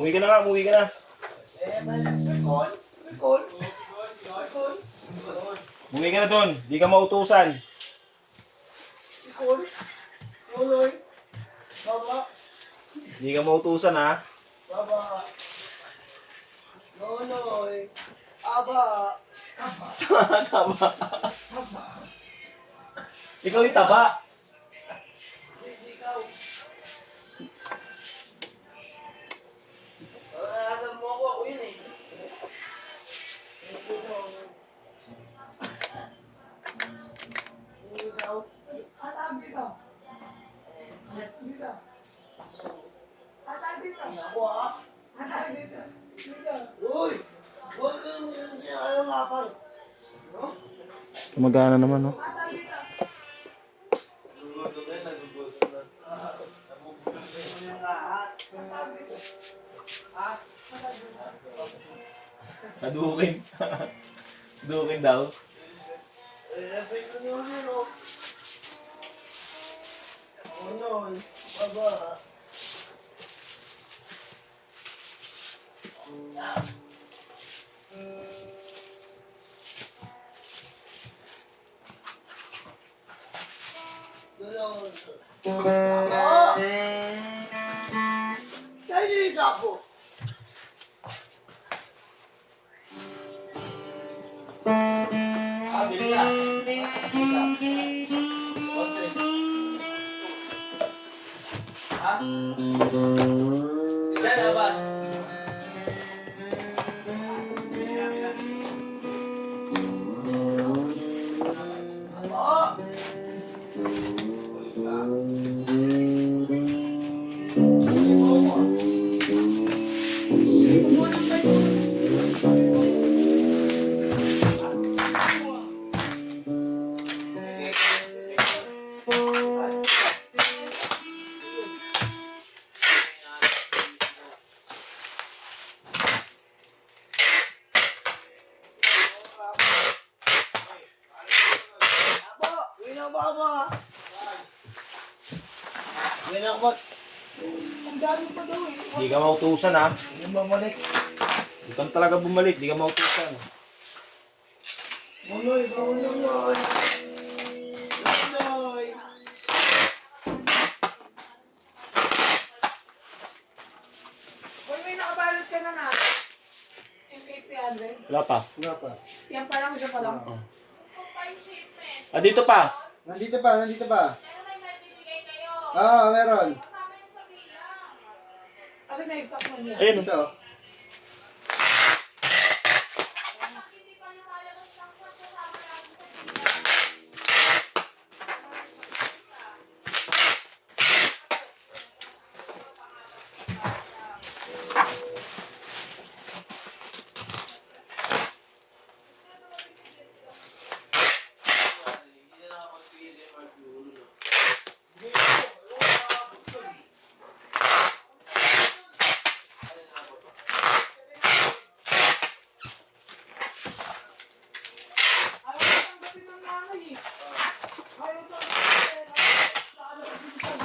Umuwi ka na nga, umuwi ka na. Umuwi ka na doon, di ka mautusan. Di ka mautusan ha. Baba. Nonoy. Aba. Taba. Ikaw yung taba. Ikaw. Nakasan mo ako yun eh. Ikaw. Ako ah. Uy! Huwag kang lapang. No? Kumagana naman no. Adukin. Adukin daw. Nonoy. Baba. Dali ako. Bili ka. Ha? Bili na, bas. Baba. Winakbot. Di ka mautusan ha. Hindi mamalik. Di ka talaga bumalik, di ka mautusan. Nonoy, nonoy. Nonoy. Uy, may nakabalot ka na na. Yung 800. Wala pa. Nga pa. Yan pa lang, isa pa lang. Ah, dito pa. Nandito pa, nandito pa. Pero may bibigay kayo. Oo, meron. Kasama yun sa bilang. Kasi na-stock mo niya. Ayun. Ito. Hindi pa lumalabas ng kwan, kasama natin sa bilang. Ayaw ko tanggapin ng nanay eh. Ayaw ko tanggapin. Sa ano, bilisan.